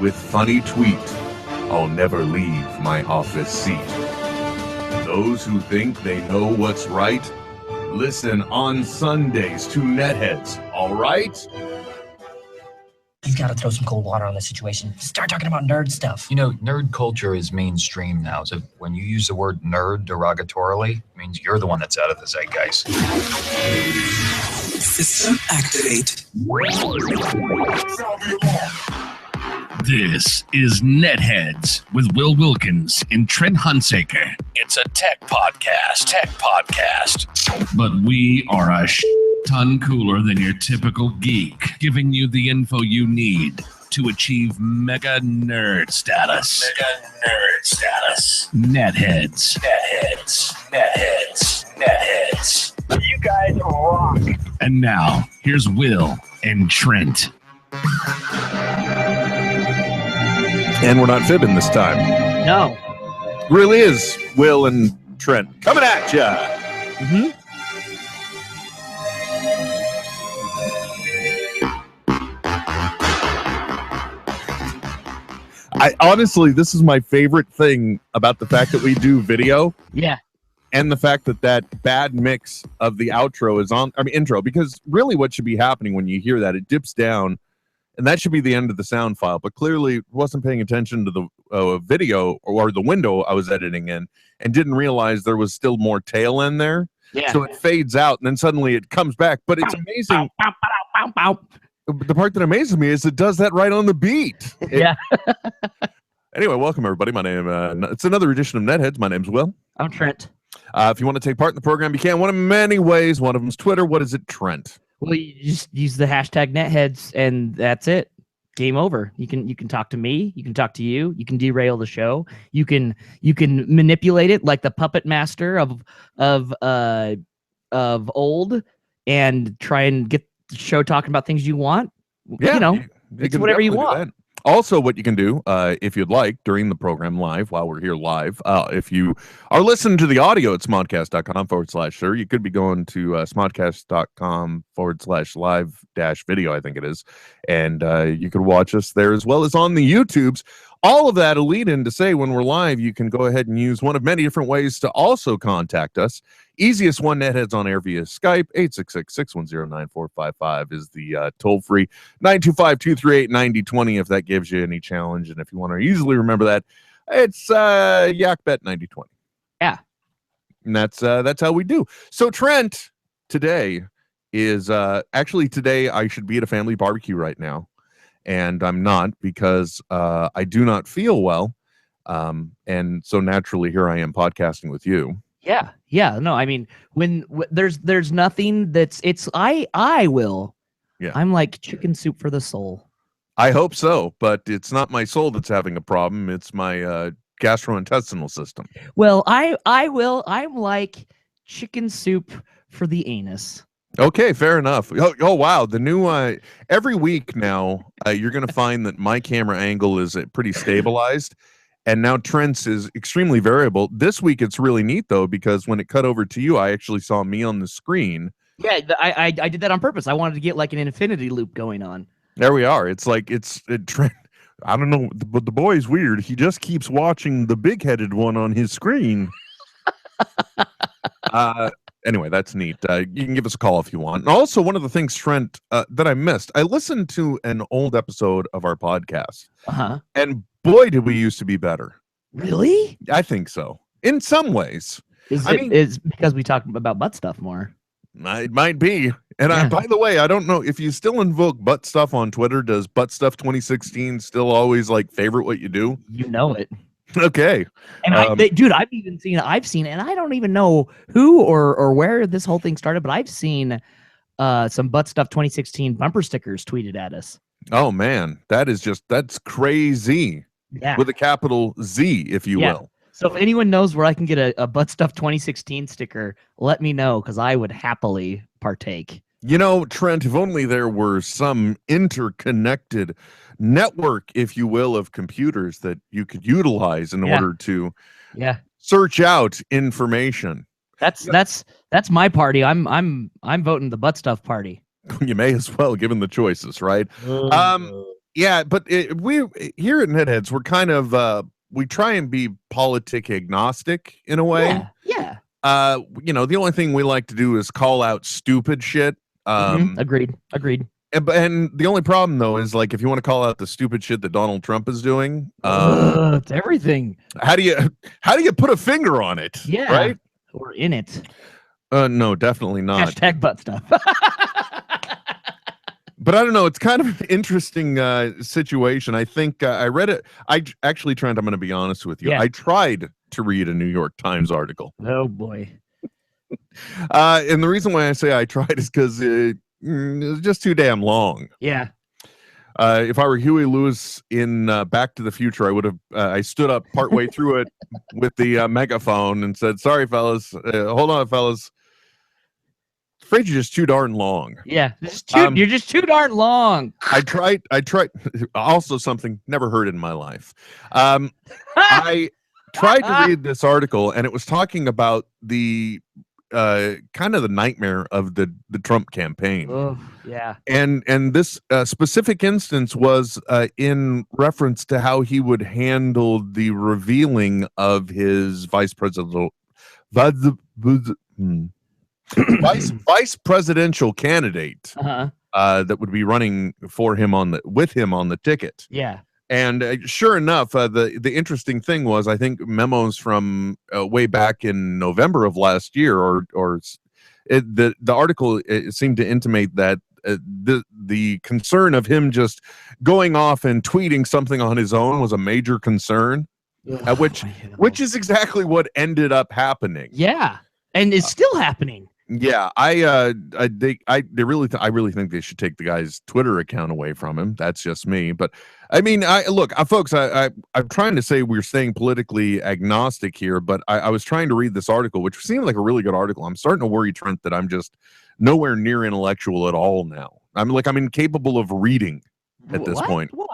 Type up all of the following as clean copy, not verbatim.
with funny tweet, I'll never leave my office seat. Those who think they know what's right, listen on Sundays to NetHeads, all right? You've got to throw some cold water on this situation. Start talking about nerd stuff. You know, nerd culture is mainstream now. So when you use the word nerd derogatorily, it means you're the one that's out of the zeitgeist. System activate. This is NetHeads with Will Wilkins and Trent Hunsaker. It's a tech podcast. But we are a ton cooler than your typical geek, giving you the info you need to achieve mega nerd status. NetHeads. You guys rock. And now, here's Will and Trent. And we're not fibbing this time. No. Really is Will and Trent coming at ya. Mm-hmm. Honestly, this is my favorite thing about the fact that we do video. Yeah. And the fact that that bad mix of the outro is on, intro, because really what should be happening when you hear that, it dips down, and that should be the end of the sound file, but clearly wasn't paying attention to the video or the window I was editing in and didn't realize there was still more tail in there. Yeah. So it fades out, and then suddenly it comes back, but it's amazing. The part that amazes me is it does that right on the beat. Yeah. Anyway, welcome everybody. My name, it's another edition of NetHeads. My name's Will. I'm Trent. If you want to take part in the program, you can. One of many ways. One of them's Twitter. What is it, Trent? Well, you just use the hashtag NetHeads, and that's it. Game over. You can talk to me. You can talk to you. You can derail the show. You can manipulate it like the puppet master of old, and try and get the show talking about things you want. Yeah, you know, it's whatever you want. Also, what you can do, if you'd like, during the program live, while we're here live, if you are listening to the audio at smodcast.com/sir, you could be going to smodcast.com/live-video, I think it is, and you could watch us there as well as on the YouTubes. All of that will lead in to say when we're live, you can go ahead and use one of many different ways to also contact us. Easiest one, NetHeads on air via Skype. 866-610-9455 is the toll-free. 925-238-9020 if that gives you any challenge. And if you want to easily remember that, it's YakBet9020. Yeah. And that's how we do. So Trent, today is actually today I should be at a family barbecue right now. And I'm not because I do not feel well. And so naturally here I am podcasting with you. Yeah. No, I mean, when there's nothing I will. Yeah. I'm like chicken soup for the soul. I hope so, but it's not my soul that's having a problem. It's my gastrointestinal system. Well, I will. I'm like chicken soup for the anus. Okay, fair enough. Oh wow, the new every week now you're going to find that my camera angle is pretty stabilized, and now Trent's is extremely variable. This week it's really neat though, because when it cut over to you, I actually saw me on the screen. Yeah, I did that on purpose. I wanted to get like an infinity loop going on. There we are. It's like Trent. I don't know, but the boy's weird. He just keeps watching the big-headed one on his screen. Anyway, that's neat. You can give us a call if you want. And also, one of the things, Trent, that I missed, I listened to an old episode of our podcast. Uh-huh. And boy, did we used to be better. Really? I think so. In some ways. Is because we talk about butt stuff more. It might be. And by the way, I don't know if you still invoke butt stuff on Twitter. Does butt stuff 2016 still always favorite what you do? You know it. Okay. And I've seen, and I don't even know who or where this whole thing started, but I've seen some butt stuff 2016 bumper stickers tweeted at us. Oh man, that's crazy. Yeah. With a capital Z, if you will. So if anyone knows where I can get a butt stuff 2016 sticker, let me know, because I would happily partake. You know, Trent, if only there were some interconnected network, if you will, of computers that you could utilize in order to search out information. That's my party. I'm voting the butt stuff party. You may as well, given the choices, right? Yeah, but we here at NetHeads, we're kind of we try and be politic agnostic in a way. Yeah. The only thing we like to do is call out stupid shit. Agreed. And the only problem though is like if you want to call out the stupid shit that Donald Trump is doing, It's everything. how do you put a finger on it? Yeah. Right? Or in it. No, definitely not. Hashtag butt stuff. But I don't know. It's kind of an interesting situation. I think I read it. Actually, Trent, I'm going to be honest with you. Yeah. I tried to read a New York Times article. Oh boy. And the reason why I say I tried is because it was just too damn long. Yeah. If I were Huey Lewis in Back to the Future, I would have. I stood up partway through it with the megaphone and said, "Sorry, fellas. Hold on, fellas. Afraid you're just too darn long." Yeah. You're just too darn long. I tried. Also, something never heard in my life. I tried to read this article, and it was talking about the kind of the nightmare of the Trump campaign. Oh, yeah. And this specific instance was in reference to how he would handle the revealing of his vice presidential candidate that would be running for him with him on the ticket. Yeah. And sure enough, the interesting thing was, I think memos from way back in November of last year, the article seemed to intimate that the concern of him just going off and tweeting something on his own was a major concern, which is exactly what ended up happening. Yeah, and it's still happening. Yeah, I really think they should take the guy's Twitter account away from him. That's just me, but I mean, folks, I'm trying to say we're staying politically agnostic here, but I was trying to read this article, which seemed like a really good article. I'm starting to worry, Trent, that I'm just nowhere near intellectual at all now. I'm incapable of reading at this point. Why?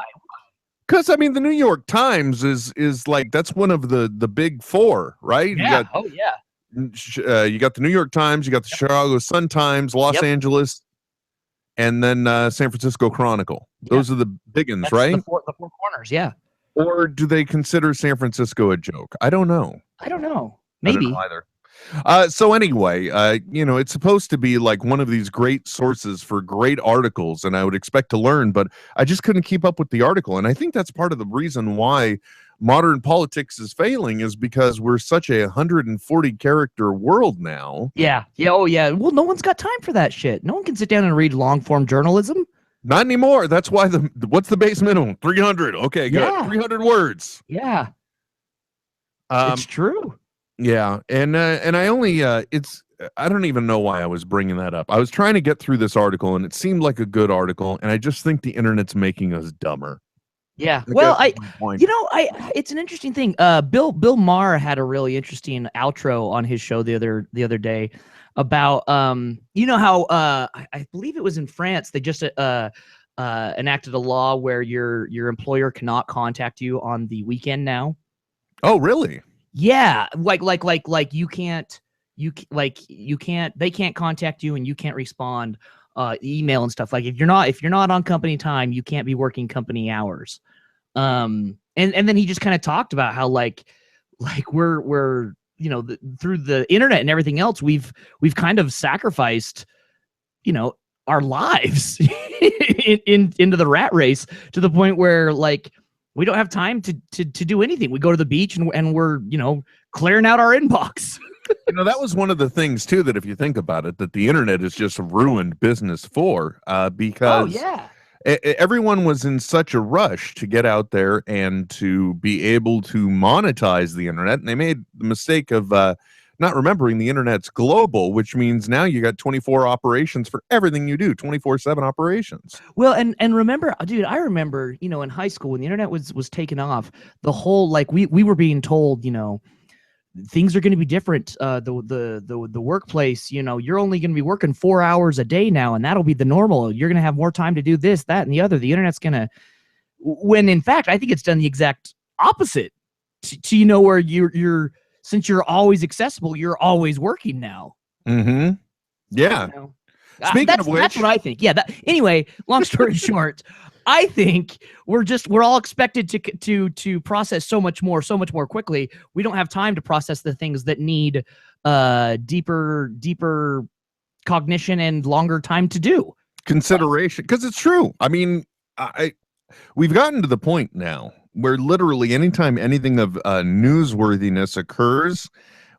Because I mean, the New York Times is like, that's one of the big four, right? Yeah. You got the New York Times, you got the Chicago Sun-Times, Los Angeles, and then San Francisco Chronicle. Those are the big ones, right? The four corners, yeah. Or do they consider San Francisco a joke? I don't know. Maybe. I don't know either. So anyway, it's supposed to be like one of these great sources for great articles, and I would expect to learn, but I just couldn't keep up with the article. And I think that's part of the reason why modern politics is failing, is because we're such a 140 character world now. Yeah. Oh yeah. Well, no one's got time for that shit. No one can sit down and read long form journalism. Not anymore. That's why what's the base minimum? 300. Okay, good. Yeah. 300 words. Yeah. It's true. Yeah, and I only I don't even know why I was bringing that up. I was trying to get through this article, and it seemed like a good article, and I just think the internet's making us dumber. Yeah. Well, it's an interesting thing. Bill Maher had a really interesting outro on his show the other day about how I believe it was in France, they just enacted a law where your employer cannot contact you on the weekend now. Oh, really? Yeah, like you can't they can't contact you, and you can't respond email and stuff. Like if you're not on company time, you can't be working company hours. And then he just kind of talked about how like we're through the internet and everything else, we've kind of sacrificed our lives into the rat race, to the point where like we don't have time to do anything. We go to the beach and we're clearing out our inbox. That was one of the things too, that if you think about it, that the internet has just ruined business for, because everyone was in such a rush to get out there and to be able to monetize the internet, and they made the mistake of not remembering the internet's global, which means now you got 24 operations for everything you do, 24/7 operations. Well, and remember, dude, I remember, in high school when the internet was taking off, the whole, like, we were being told, things are going to be different. The workplace, you're only going to be working 4 hours a day now, and that'll be the normal. You're going to have more time to do this, that, and the other. The internet's going to, when in fact, I think it's done the exact opposite to where you're since you're always accessible, you're always working now. Mm-hmm. Yeah. Speaking of which, that's what I think. Yeah. Anyway, long story short, I think we're all expected to process so much more quickly. We don't have time to process the things that need deeper cognition and longer time to do. Consideration, because it's true. I mean, we've gotten to the point now where literally anytime anything of newsworthiness occurs,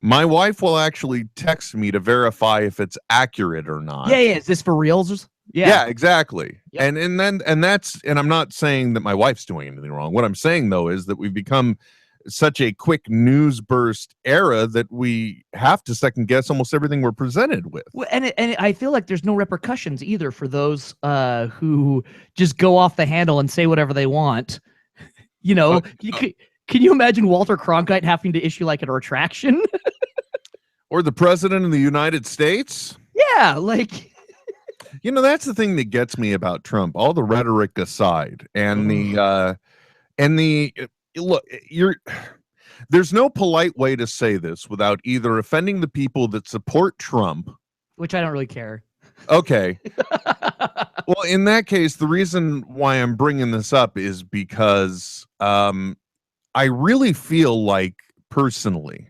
my wife will actually text me to verify if it's accurate or not. Yeah. Is this for reals? Yeah, exactly. Yep. And I'm not saying that my wife's doing anything wrong. What I'm saying though is that we've become such a quick news burst era that we have to second guess almost everything we're presented with. Well, and I feel like there's no repercussions either for those who just go off the handle and say whatever they want. You know, can you imagine Walter Cronkite having to issue like a retraction? Or the president of the United States? Yeah, like you know, that's the thing that gets me about Trump, all the rhetoric aside, and the look, there's no polite way to say this without either offending the people that support Trump, which I don't really care. Okay. Well, in that case, the reason why I'm bringing this up is because I really feel like personally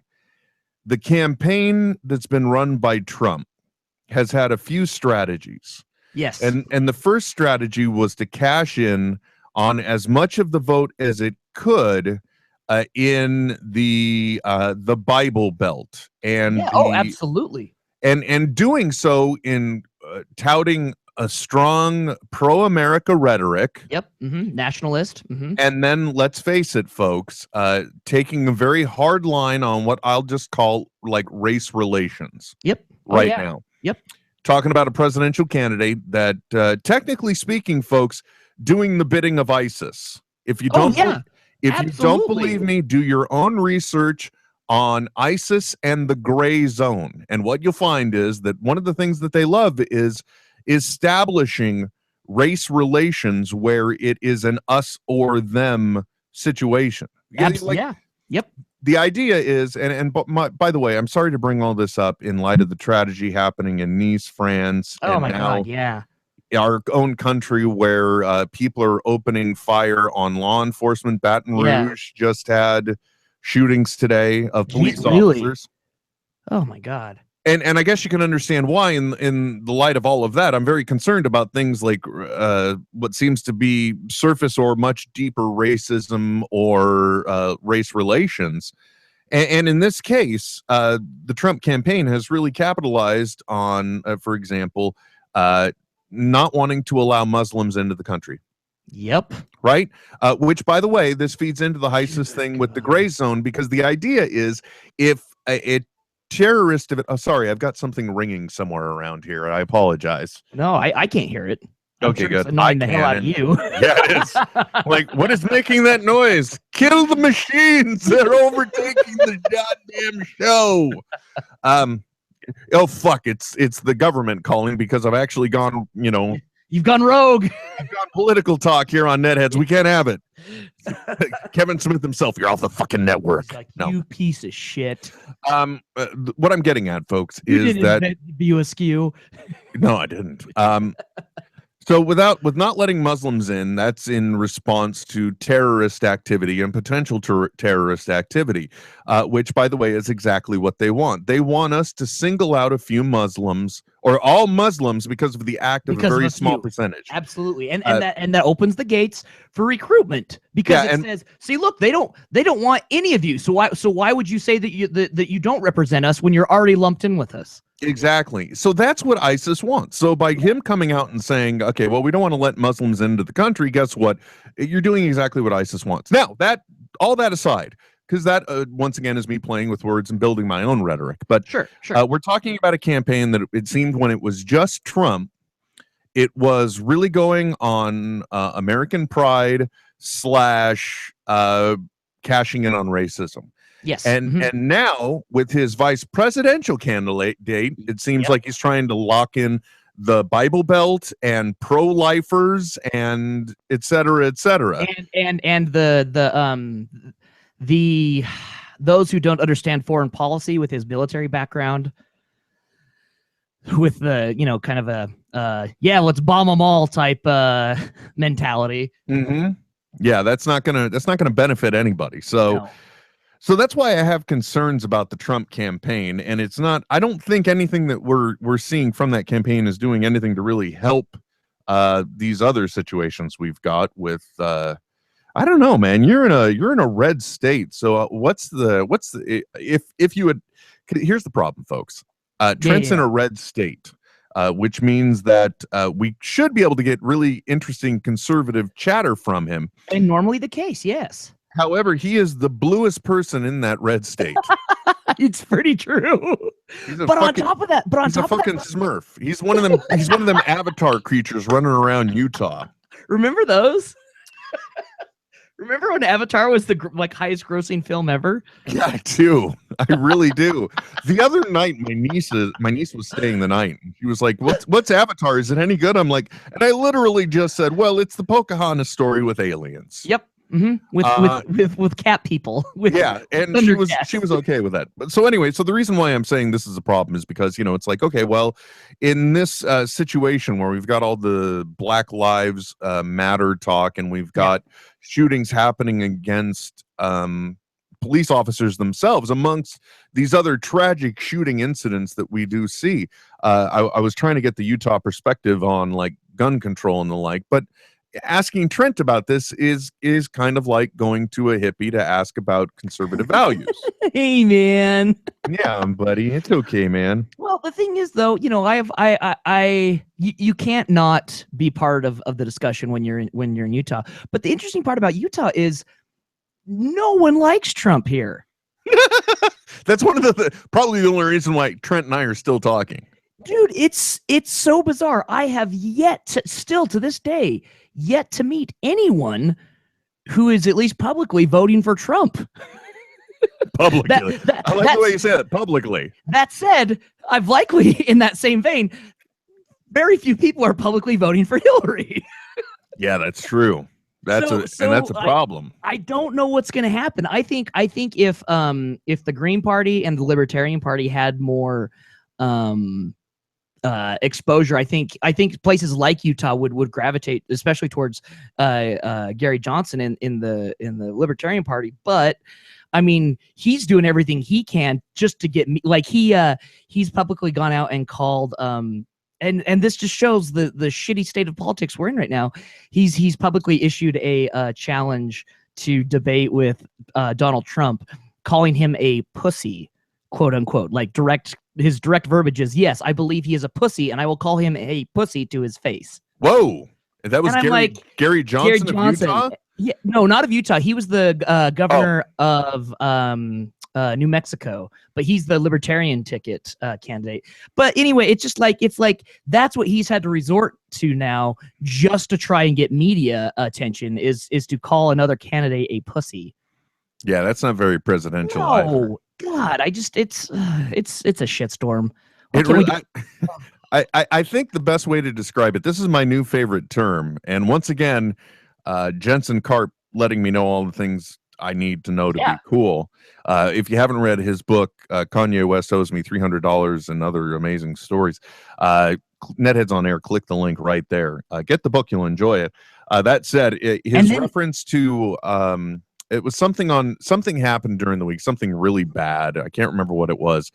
the campaign that's been run by Trump has had a few strategies. Yes. And the first strategy was to cash in on as much of the vote as it could in the Bible Belt, and absolutely, and doing so in touting a strong pro-America rhetoric. Yep. Nationalist. And then let's face it, folks, taking a very hard line on what I'll just call like race relations. Yep. Now. Yep. Talking about a presidential candidate that, technically speaking, folks, doing the bidding of ISIS. If you don't, you don't believe me, do your own research on ISIS and the gray zone. And what you'll find is that one of the things that they love is establishing race relations where it is an us or them situation. Yep. The idea is, by the way, I'm sorry to bring all this up in light of the tragedy happening in Nice, France. Oh my God, yeah. Our own country, where people are opening fire on law enforcement. Baton Rouge just had shootings today of police officers. Oh my God. And I guess you can understand why in the light of all of that. I'm very concerned about things like what seems to be surface or much deeper racism or race relations. And in this case, the Trump campaign has really capitalized on, for example, not wanting to allow Muslims into the country. Yep. Right. Which, by the way, this feeds into the ISIS thing with the gray zone, because the idea is if a terrorist of it. Oh, sorry, I've got something ringing somewhere around here. I apologize. No, I can't hear it. Okay, good. It's annoying the hell out of you. Yeah, it is. Like, what is making that noise? Kill the machines! They're overtaking the goddamn show. Oh fuck! It's the government calling, because I've actually gone. You've gone rogue. I've gone political talk here on NetHeads. We can't have it. Kevin Smith himself, you're off the fucking network. Like, you piece of shit. What I'm getting at, folks, is that BUSQ. No, I didn't. So with not letting Muslims in, that's in response to terrorist activity and potential terrorist activity, which, by the way, is exactly what they want. They want us to single out a few Muslims or all Muslims because of the act of a very small percentage. Absolutely, and that opens the gates for recruitment, because it says, see, look, they don't want any of you. So why would you say that you don't represent us when you're already lumped in with us? Exactly. So that's what ISIS wants. So by him coming out and saying, okay, well, we don't want to let Muslims into the country, guess what? You're doing exactly what ISIS wants. Now, all that aside, because that, once again, is me playing with words and building my own rhetoric. But sure. We're talking about a campaign that it seemed when it was just Trump, it was really going on American pride / cashing in on racism. Yes. And now with his vice presidential candidate, it seems like he's trying to lock in the Bible Belt and pro-lifers and et cetera, et cetera. And the those who don't understand foreign policy with his military background, with the kind of yeah, let's bomb them all type mentality. Mm-hmm. Yeah, that's not gonna benefit anybody. So. No. So that's why I have concerns about the Trump campaign, and it's not. I don't think anything that we're seeing from that campaign is doing anything to really help these other situations we've got with. I don't know, man. You're in a red state. So what's the if you had? Here's the problem, folks. Trent's in a red state, which means that we should be able to get really interesting conservative chatter from him. And normally the case, yes. However, he is the bluest person in that red state. It's pretty true. But on top of that, he's a fucking Smurf. He's one of them. He's one of them Avatar creatures running around Utah. Remember those? Remember when Avatar was the highest grossing film ever? Yeah, I do. I really do. The other night, my niece was staying the night. And she was like, "What's Avatar? Is it any good?" I'm like, and I literally just said, "Well, it's the Pocahontas story with aliens." Yep. With cat people. Yeah, and she was okay with that. But so anyway, so the reason why I'm saying this is a problem is because it's like, okay, well, in this situation where we've got all the Black Lives Matter talk, and we've got shootings happening against police officers themselves, amongst these other tragic shooting incidents that we do see. I was trying to get the Utah perspective on like gun control and the like, but asking Trent about this is kind of like going to a hippie to ask about conservative values. Hey, man. Yeah, buddy, it's okay, man. Well, the thing is, though, you can't not be part of the discussion when you're in Utah. But the interesting part about Utah is no one likes Trump here. That's one of the probably the only reason why Trent and I are still talking. Dude, it's so bizarre. I have still to this day, yet to meet anyone who is at least publicly voting for Trump. Publicly. I like the way you said it, publicly. That said, I've likely, in that same vein, very few people are publicly voting for Hillary. Yeah, that's true. That's a problem. I don't know what's going to happen. I think if the Green Party and the Libertarian Party had more exposure, I think places like Utah would gravitate, especially towards Gary Johnson in the Libertarian Party. But I mean, he's doing everything he can just to get me. Like he's publicly gone out and called and this just shows the shitty state of politics we're in right now. He's publicly issued a challenge to debate with Donald Trump, calling him a pussy, quote unquote. Like his direct verbiage is, "Yes, I believe he is a pussy, and I will call him a pussy to his face." Whoa, that was Gary Johnson of Utah? Yeah, no, not of Utah. He was the governor of New Mexico, but he's the Libertarian ticket candidate. But anyway, it's like that's what he's had to resort to now, just to try and get media attention. Is to call another candidate a pussy. Yeah, that's not very presidential. No, God, it's a shitstorm. I think the best way to describe it, this is my new favorite term, and once again, Jensen Karp letting me know all the things I need to know to be cool. If you haven't read his book, Kanye West Owes Me $300 and Other Amazing Stories, NetHeads on Air, click the link right there. Get the book, you'll enjoy it. That said, his reference to it was something happened during the week, something really bad. I can't remember what it was.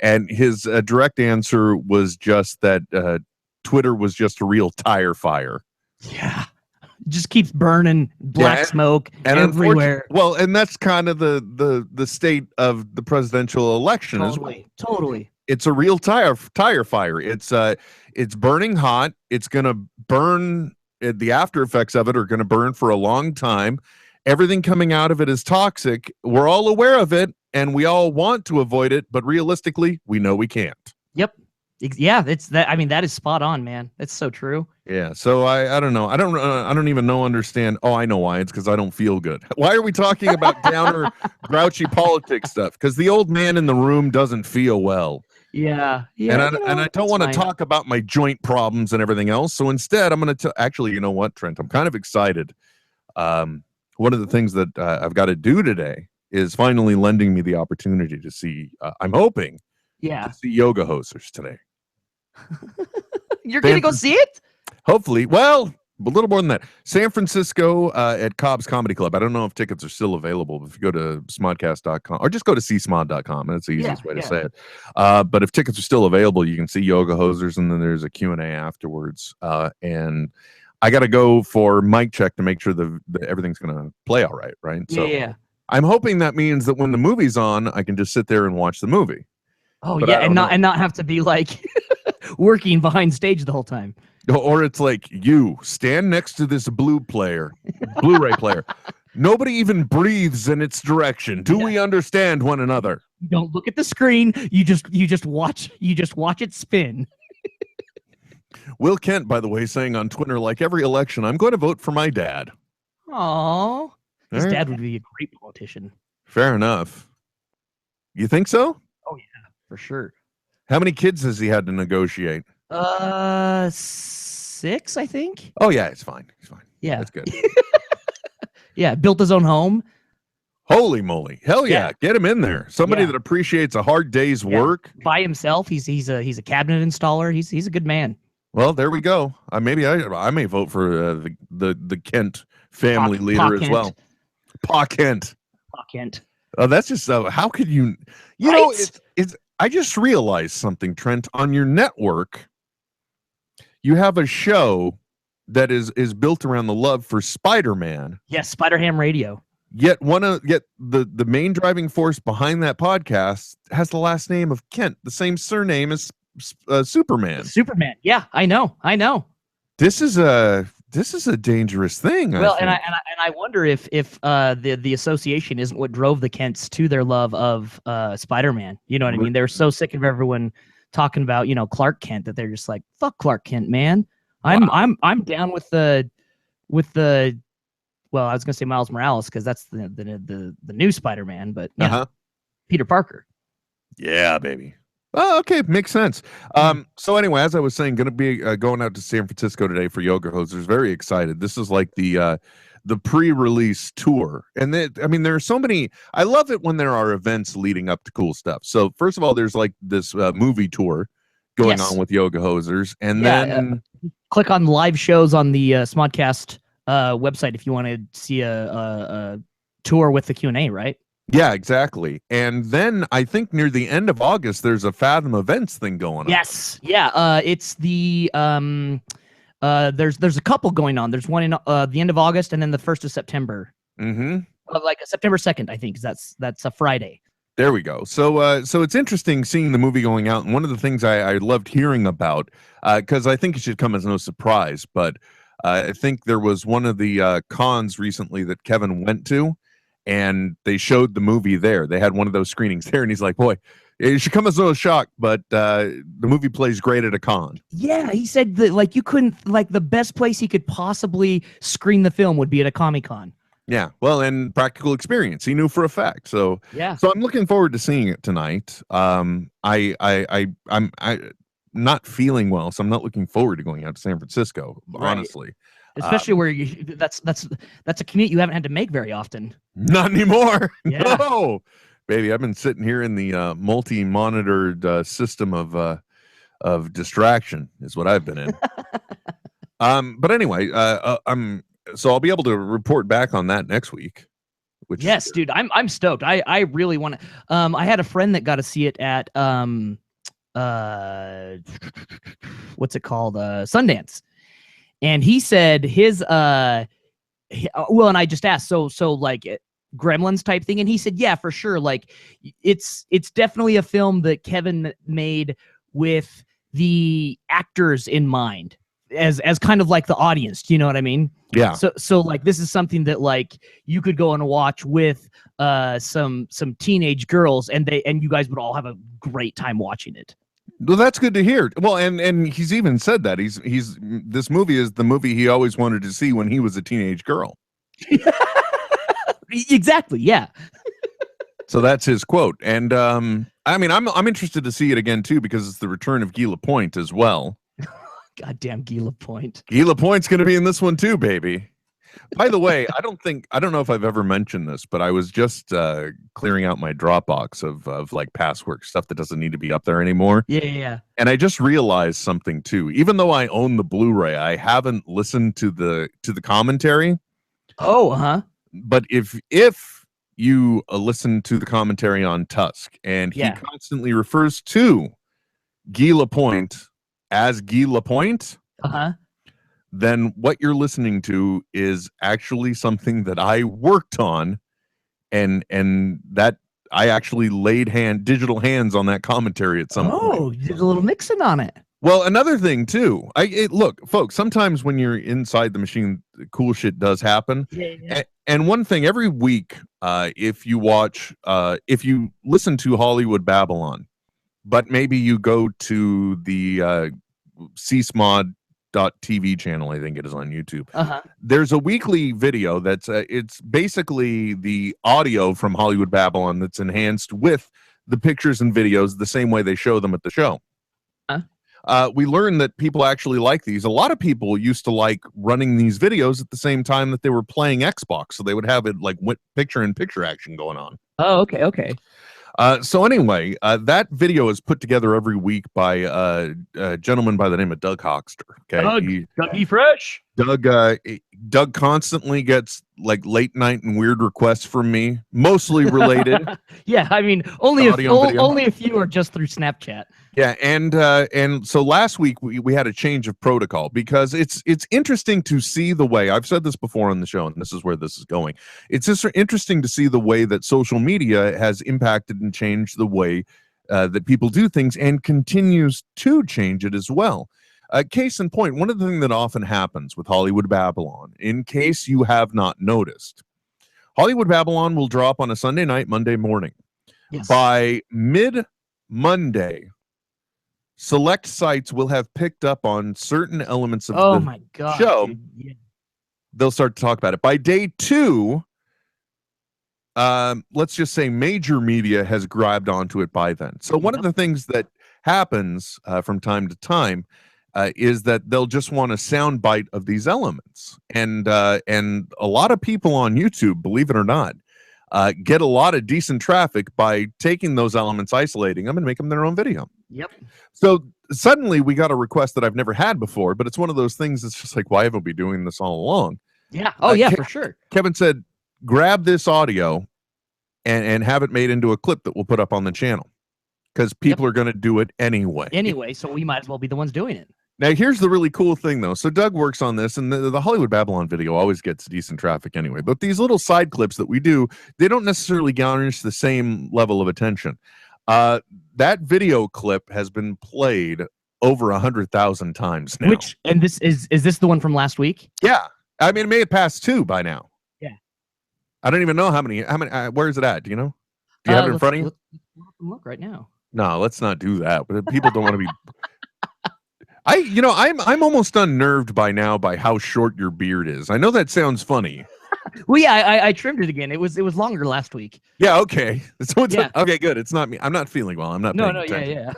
And his direct answer was just that Twitter was just a real tire fire. Yeah. Just keeps burning black smoke and everywhere. Well, and that's kind of the state of the presidential election as well. Totally. It's a real tire fire. It's burning hot. It's gonna burn. The after effects of it are gonna burn for a long time. Everything coming out of it is toxic. We're all aware of it, and we all want to avoid it, but realistically, we know we can't. Yep. Yeah, it's that. I mean, that is spot on, man. It's so true. Yeah. So I don't know. I don't even understand. Oh, I know why. It's because I don't feel good. Why are we talking about downer, grouchy politics stuff? Because the old man in the room doesn't feel well. Yeah. And I don't want to talk about my joint problems and everything else. So instead, I'm going to actually, you know what, Trent? I'm kind of excited. One of the things that I've got to do today is finally lending me the opportunity to see. I'm hoping. Yeah. To see yoga hosters today. You're going to go see it? Hopefully. Well, a little more than that. San Francisco at Cobb's Comedy Club. I don't know if tickets are still available. If you go to smodcast.com or just go to csmod.com, that's the easiest way to say it. But if tickets are still available, you can see Yoga Hosers, and then there's a Q&A afterwards. And I got to go for mic check to make sure that everything's going to play all right, right? So Yeah. I'm hoping that means that when the movie's on, I can just sit there and watch the movie. Oh, But yeah, and not have to be like working behind stage the whole time. Or it's like, you stand next to this Blu-ray player. Nobody even breathes in its direction. Do we understand one another? You don't look at the screen. You just watch it spin. Will Kent, by the way, saying on Twitter, like every election, I'm going to vote for my dad. Aww. His All right. dad would be a great politician. Fair enough. You think so? Oh, yeah, for sure. How many kids has he had to negotiate? 6, I think. Oh, yeah, it's fine. It's fine. Yeah. That's good. Yeah, built his own home. Holy moly. Hell yeah. Yeah. Get him in there. Somebody Yeah. that appreciates a hard day's work. By himself. He's a cabinet installer. He's a good man. Well, there we go. Maybe I may vote for the Kent family leader as well. Pa Kent. Pa Kent. Oh, that's just how could you know it's I just realized something, Trent. On your network, you have a show that is built around the love for Spider-Man. Yes, Spider-Ham Radio. Yet the main driving force behind that podcast has the last name of Kent, the same surname as Superman. Superman. Yeah, I know. This is a dangerous thing. Well, I and think. I wonder if the association isn't what drove the Kents to their love of Spider-Man. You know what I mean? They're so sick of everyone talking about Clark Kent that they're just like, fuck Clark Kent, man. I'm down with the well, I was gonna say Miles Morales because that's the new Spider-Man, but yeah, Peter Parker. Yeah, baby. Oh, okay, makes sense. So anyway, as I was saying, going to be going out to San Francisco today for Yoga Hosers. Very excited. This is like the pre-release tour, and there are so many. I love it when there are events leading up to cool stuff. So first of all, there's like this movie tour going on with Yoga Hosers, and then click on live shows on the Smodcast website if you want to see a tour with the Q&A, right? Yeah, exactly. And then I think near the end of August, there's a Fathom Events thing going on. Yes. Yeah. It's the there's a couple going on. There's one in the end of August and then the 1st of September. Mm-hmm. Like September 2nd, I think. That's a Friday. There we go. So it's interesting seeing the movie going out. And one of the things I loved hearing about, because I think it should come as no surprise, but I think there was one of the cons recently that Kevin went to, and they showed the movie there. They had one of those screenings there, and he's like, boy, it should come as no shock, but the movie plays great at a con. Yeah, he said that like you couldn't, like the best place he could possibly screen the film would be at a Comic-Con. Yeah, well, and practical experience, he knew for a fact. So yeah, so I'm looking forward to seeing it tonight. I'm not feeling well, so I'm not looking forward to going out to San Francisco, honestly. Especially where that's a commute you haven't had to make very often. Not anymore. Yeah. No, baby, I've been sitting here in the multi-monitored system of distraction is what I've been in. But anyway, so I'll be able to report back on that next week. Which yes, dude, I'm stoked. I really want to. I had a friend that got to see it at what's it called? Sundance. And he said his well, and I just asked, so like Gremlins type thing, and he said, yeah, for sure. Like it's definitely a film that Kevin made with the actors in mind, as kind of like the audience. Do you know what I mean? Yeah. So like this is something that like you could go and watch with some teenage girls, and you guys would all have a great time watching it. Well, that's good to hear. Well, and he's even said that he's this movie is the movie he always wanted to see when he was a teenage girl. Exactly. Yeah. So that's his quote. And I mean, I'm interested to see it again too, because it's the return of Guy Lapointe as well. Goddamn Guy Lapointe. Guy Lapointe's going to be in this one too, baby. By the way, I don't know if I've ever mentioned this, but I was just clearing out my Dropbox of like past work stuff that doesn't need to be up there anymore. Yeah. And I just realized something too. Even though I own the Blu-ray, I haven't listened to the commentary. Oh, huh. But if you listen to the commentary on Tusk, and he constantly refers to Guy Lapointe as Guy Lapointe, then what you're listening to is actually something that I worked on, and that I actually laid digital hands on that commentary at some point. Oh, you did a little mixing on it. Well, another thing too, look, folks, sometimes when you're inside the machine, cool shit does happen. Yeah. And one thing, every week, if you listen to Hollywood Babylon, but maybe you go to the csmod.tv channel, I think it is on YouTube. There's a weekly video that's it's basically the audio from Hollywood Babylon that's enhanced with the pictures and videos the same way they show them at the show. We learned that people actually like these. A lot of people used to like running these videos at the same time that they were playing Xbox, so they would have it like picture-in-picture action going on. Oh, okay. So anyway, that video is put together every week by a gentleman by the name of Doug Hoxter. Okay, Doug Fresh. Doug constantly gets like late night and weird requests from me, mostly related. Yeah, I mean, only a few are just through Snapchat. Yeah, and so last week we had a change of protocol because it's interesting to see the way, I've said this before on the show, and this is where this is going. It's just interesting to see the way that social media has impacted and changed the way that people do things, and continues to change it as well. Case in point, one of the things that often happens with Hollywood Babylon, in case you have not noticed, Hollywood Babylon will drop on a Sunday night, Monday morning. Yes. By mid-Monday, select sites will have picked up on certain elements of the show. Yeah. They'll start to talk about it. By day 2, let's just say major media has grabbed onto it by then. So one of the things that happens from time to time is that they'll just want a sound bite of these elements. And a lot of people on YouTube, believe it or not, get a lot of decent traffic by taking those elements, isolating them, and make them their own video. Yep. So suddenly we got a request that I've never had before, but it's one of those things that's just like, why haven't we been doing this all along? Yeah. Oh, yeah, for sure. Kevin said, grab this audio and have it made into a clip that we'll put up on the channel, because people are going to do it anyway. So we might as well be the ones doing it. Now, here's the really cool thing, though. So Doug works on this, and the Hollywood Babylon video always gets decent traffic anyway. But these little side clips that we do, they don't necessarily garnish the same level of attention. That video clip has been played over 100,000 times now. And this is this the one from last week? Yeah. I mean, it may have passed 2 by now. Yeah. I don't even know how many, where is it at? Do you know? Do you have it in front of you? Look right now. No, let's not do that. But people don't want to be... I'm almost unnerved by now by how short your beard is. I know that sounds funny. Well, yeah, I trimmed it again. It was longer last week. Yeah, okay. So okay, good. It's not me. I'm not feeling well. I'm not paying attention. Yeah.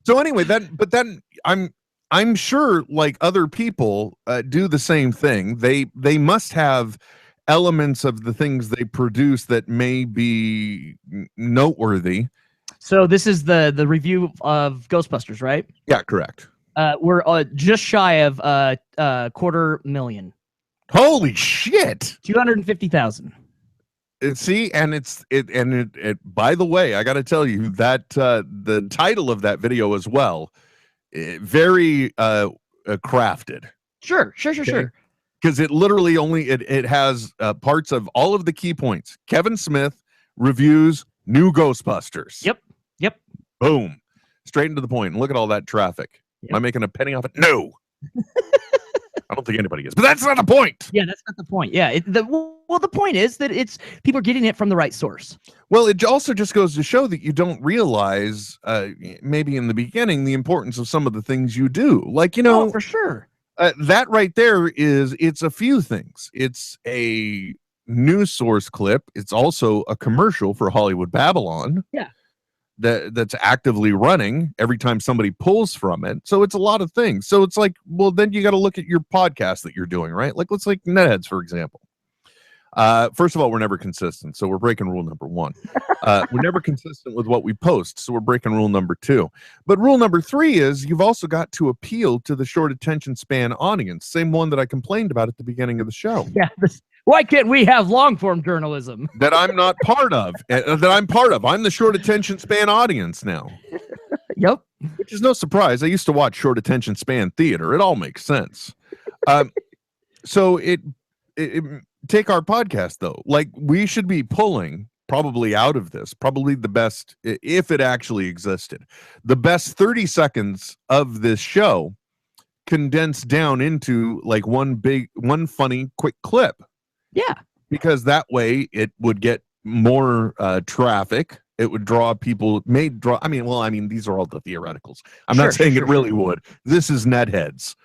So anyway, then I'm sure like other people do the same thing. They must have elements of the things they produce that may be noteworthy. So this is the review of Ghostbusters, right? Yeah, correct. We're just shy of 250,000. Holy shit! 250,000. See, and it. By the way, I got to tell you that the title of that video as well, very crafted. Sure. Because it literally only it has parts of all of the key points. Kevin Smith reviews new Ghostbusters. Yep. Boom, straight into the point. And look at all that traffic. Yep. Am I making a penny off it? No. I don't think anybody is, but that's not the point. Yeah, that's not the point. Yeah, the point is that it's people are getting it from the right source. Well, it also just goes to show that you don't realize, maybe in the beginning, the importance of some of the things you do. Like, for sure. That right there it's a few things. It's a news source clip. It's also a commercial for Hollywood Babylon. Yeah. that's actively running every time somebody pulls from it. So it's a lot of things. So it's like, well, then you got to look at your podcast that you're doing, right? Like, let's like NetHeads, for example. First of all, we're never consistent, so we're breaking rule number 1. We're never consistent with what we post, so we're breaking rule number 2. But rule number 3 is you've also got to appeal to the short attention span audience, same one that I complained about at the beginning of the show. Yeah. Why can't we have long form journalism? That I'm not part of. I'm the short attention span audience now. Yep. Which is no surprise. I used to watch short attention span theater. It all makes sense. So it take our podcast though. Like, we should be pulling probably out of this, probably the best, if it actually existed, the best 30 seconds of this show condensed down into like one funny quick clip. Yeah. Because that way it would get more traffic. It would draw people, these are all the theoreticals. I'm not saying it really would. This is NetHeads.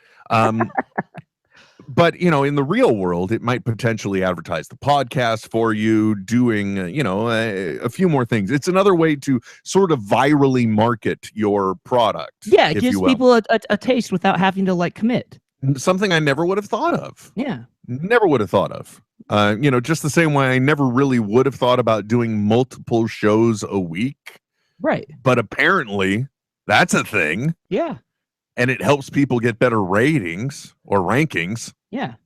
But, in the real world, it might potentially advertise the podcast for you, doing, a few more things. It's another way to sort of virally market your product. Yeah, it gives people a taste without having to, like, commit. Something I never would have thought of. Yeah. Never would have thought of. Just the same way I never really would have thought about doing multiple shows a week. Right. But apparently, that's a thing. Yeah. And it helps people get better ratings or rankings. Yeah.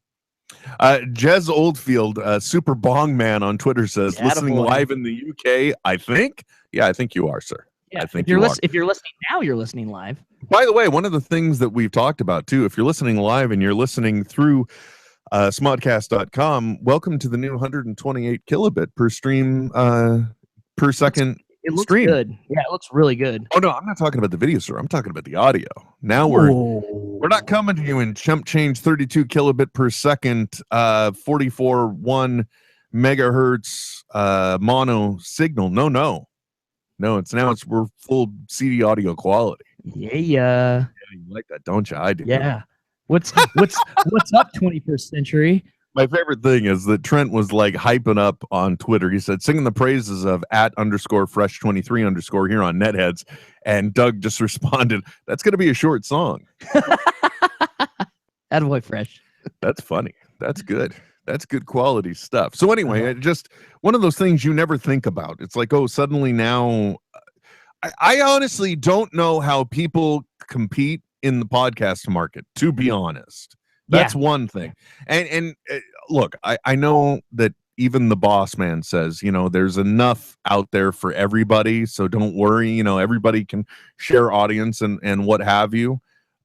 Jez Oldfield, Super Bong Man on Twitter says, listening live in the UK, I think. Yeah, I think you are, sir. Yeah, I think if you're listening now, you're listening live. By the way, one of the things that we've talked about, too, if you're listening live and you're listening through smodcast.com, welcome to the new 128 kilobit per stream per second. It looks stream. good. Yeah, it looks really good. Oh no, I'm not talking about the video, sir. I'm talking about the audio. Now we're not coming to you in chump change 32 kilobit per second 44.1 megahertz mono signal. No, we're full CD audio quality. Yeah, you like that, don't you? I do. Yeah. What's up, 21st century? My favorite thing is that Trent was like hyping up on Twitter. He said, singing the praises of @_fresh23_ here on NetHeads. And Doug just responded, that's going to be a short song. Attaboy, Fresh. That's funny. That's good. That's good quality stuff. So anyway, just one of those things you never think about. It's like, oh, suddenly now, I honestly don't know how people compete in the podcast market, to be honest. That's one thing. And look, I know that even the boss man says, there's enough out there for everybody. So don't worry, everybody can share audience and what have you.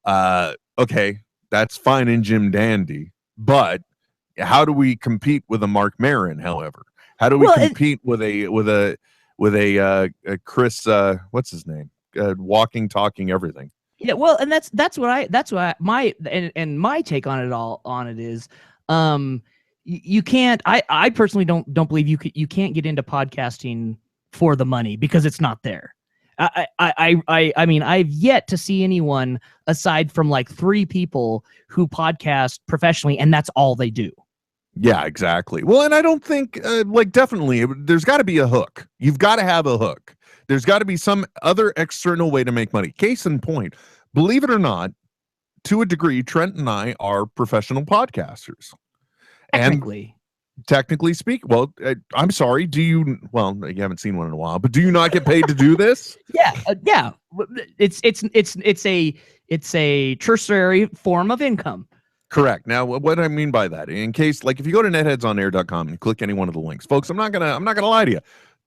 Okay, that's fine in Jim Dandy. But how do we compete with a Mark Maron, however? How do we compete with a Chris, what's his name? Walking, talking, everything. Yeah, well, and that's what my take on it is, you can't. I personally don't believe you can't get into podcasting for the money because it's not there. I mean, I've yet to see anyone aside from like 3 people who podcast professionally, and that's all they do. Yeah, exactly. Well, and I don't think definitely there's got to be a hook. You've got to have a hook. There's got to be some other external way to make money. Case in point, believe it or not, to a degree, Trent and I are professional podcasters. Technically speaking, well, I'm sorry. Do you? Well, you haven't seen one in a while, but do you not get paid to do this? Yeah. It's a tertiary form of income. Correct. Now, what I mean by that, in case, like, if you go to netheadsonair.com and click any one of the links, folks, I'm not gonna lie to you.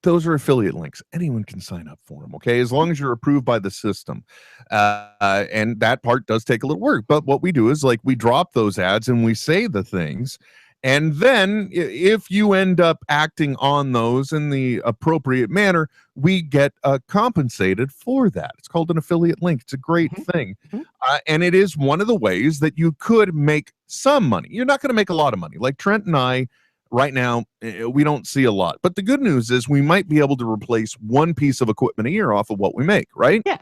Those are affiliate links. Anyone can sign up for them, okay? As long as you're approved by the system. And that part does take a little work. But what we do is, like, we drop those ads and we say the things. And then if you end up acting on those in the appropriate manner, we get compensated for that. It's called an affiliate link. It's a great thing. And it is one of the ways that you could make some money. You're not going to make a lot of money. Like Trent and I, right now, we don't see a lot. But the good news is we might be able to replace one piece of equipment a year off of what we make, right? Yeah.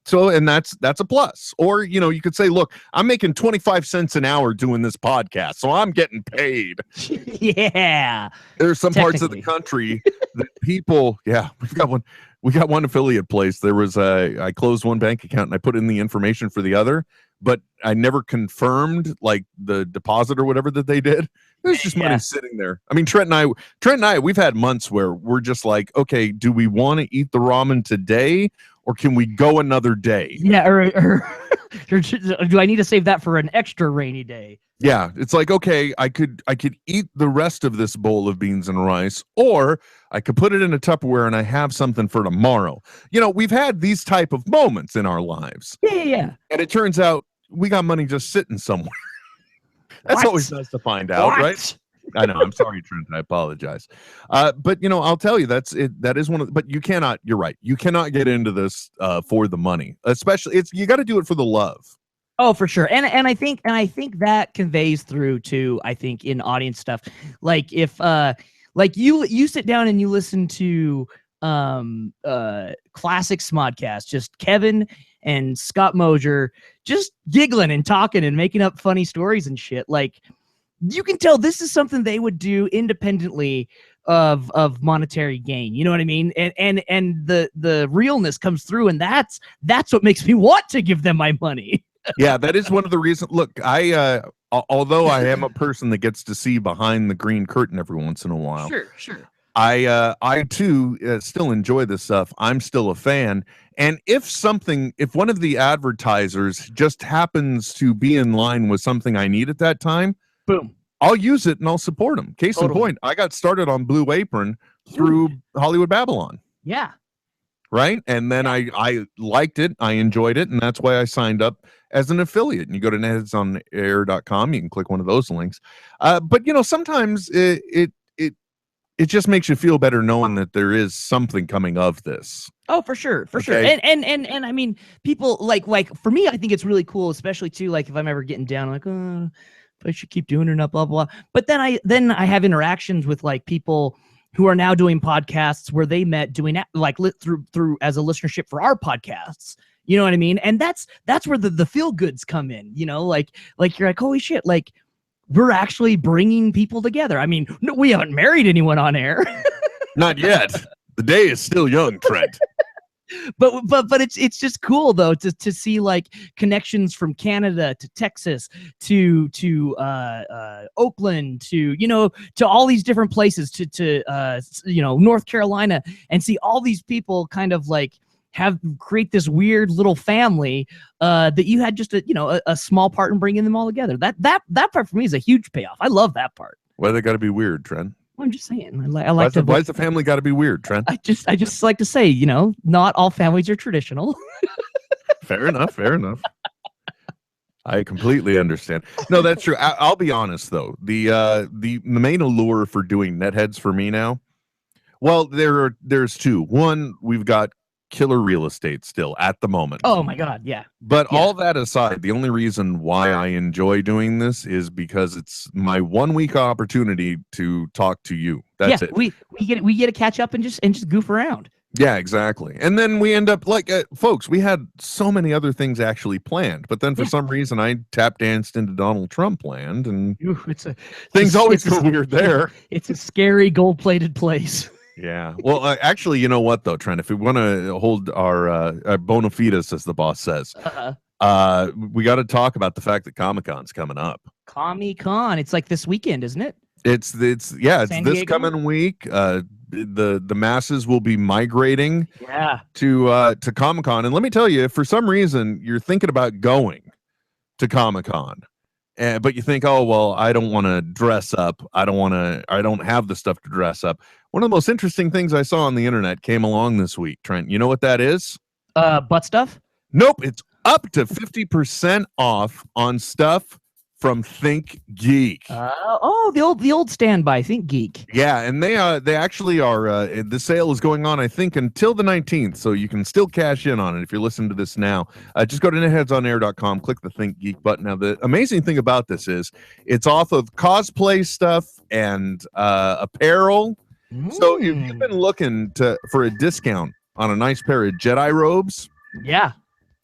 So, and that's a plus. Or, you could say, look, I'm making 25 cents an hour doing this podcast, so I'm getting paid. Yeah. There's some parts of the country that people, we've we got one affiliate place. There was I closed one bank account and I put in the information for the other, but I never confirmed like the deposit or whatever that they did. It was just money sitting there. I mean, Trent and I, we've had months where we're just like, okay, do we want to eat the ramen today or can we go another day? Yeah, or do I need to save that for an extra rainy day? Yeah, it's like, okay, I could eat the rest of this bowl of beans and rice, or I could put it in a Tupperware and I have something for tomorrow. You know, we've had these type of moments in our lives. Yeah. And it turns out we got money just sitting somewhere. That's always nice to find out, right? I know. I'm sorry, Trent. I apologize. But you know, I'll tell you, that's it. That is one of. But you cannot. You're right. You cannot get into this for the money. Especially, you got to do it for the love. Oh, for sure. And I think that conveys through to, I think, in audience stuff. Like if like you sit down and you listen to classic Smodcast, just Kevin and Scott Mosier just giggling and talking and making up funny stories and shit. Like you can tell this is something they would do independently of monetary gain. You know what I mean? And the realness comes through, and that's what makes me want to give them my money. Yeah, that is one of the reasons. Look, I although I am a person that gets to see behind the green curtain every once in a while. Sure. I too still enjoy this stuff. I'm still a fan. And if one of the advertisers just happens to be in line with something I need at that time, boom, I'll use it and I'll support them. Case in point, I got started on Blue Apron through Hollywood Babylon. Yeah. Right. And then I liked it. I enjoyed it. And that's why I signed up as an affiliate. And you go to NetHeadsOnAir.com. You can click one of those links. But, you know, sometimes it just makes you feel better knowing that there is something coming of this. Oh, for sure. And I mean, people like for me, I think it's really cool, especially too, like if I'm ever getting down, like, oh, I should keep doing it, blah, blah, blah. But then I have interactions with like people who are now doing podcasts where they met doing like through as a listenership for our podcasts. You know what I mean? And that's where the feel goods come in, you know, like you're like, holy shit, like we're actually bringing people together. I mean, no, we haven't married anyone on air. Not yet. The day is still young, Trent. But it's just cool though to see like connections from Canada to Texas to Oakland to all these different places to North Carolina, and see all these people kind of like create this weird little family that you had just a small part in bringing them all together. That part for me is a huge payoff. I love that part. Why they got to be weird, Trent? I'm just saying. I like to. Why's the family got to be weird, Trent? I just like to say, not all families are traditional. Fair enough. I completely understand. No, that's true. I'll be honest though. The main allure for doing NetHeads for me now, well, there's two. One, we've got killer real estate still at the moment. Oh my God, yeah. But all that aside, the only reason why I enjoy doing this is because it's my 1 week opportunity to talk to you. That's it. We get to catch up and just goof around. Yeah, exactly. And then we end up like folks, we had so many other things actually planned, but then for some reason I tap danced into Donald Trump land, and things always go weird there. It's a scary gold-plated place. Yeah. Well, actually, you know what though, Trent? If we want to hold our bona fides, as the boss says, we got to talk about the fact that Comic-Con's coming up. Comic-Con, it's like this weekend, isn't it? It's this coming week. The masses will be migrating to Comic-Con, and let me tell you, if for some reason you're thinking about going to Comic-Con, but you think, oh well, I don't want to dress up. I don't have the stuff to dress up. One of the most interesting things I saw on the internet came along this week, Trent. You know what that is? Butt stuff? Nope. It's up to 50% off on stuff from Think Geek. The old standby, Think Geek. Yeah, and they actually are. The sale is going on, I think, until the 19th, so you can still cash in on it if you're listening to this now. Just go to NetHeadsOnAir.com, click the Think Geek button. Now, the amazing thing about this is it's off of cosplay stuff and apparel. So if you've been looking for a discount on a nice pair of Jedi robes,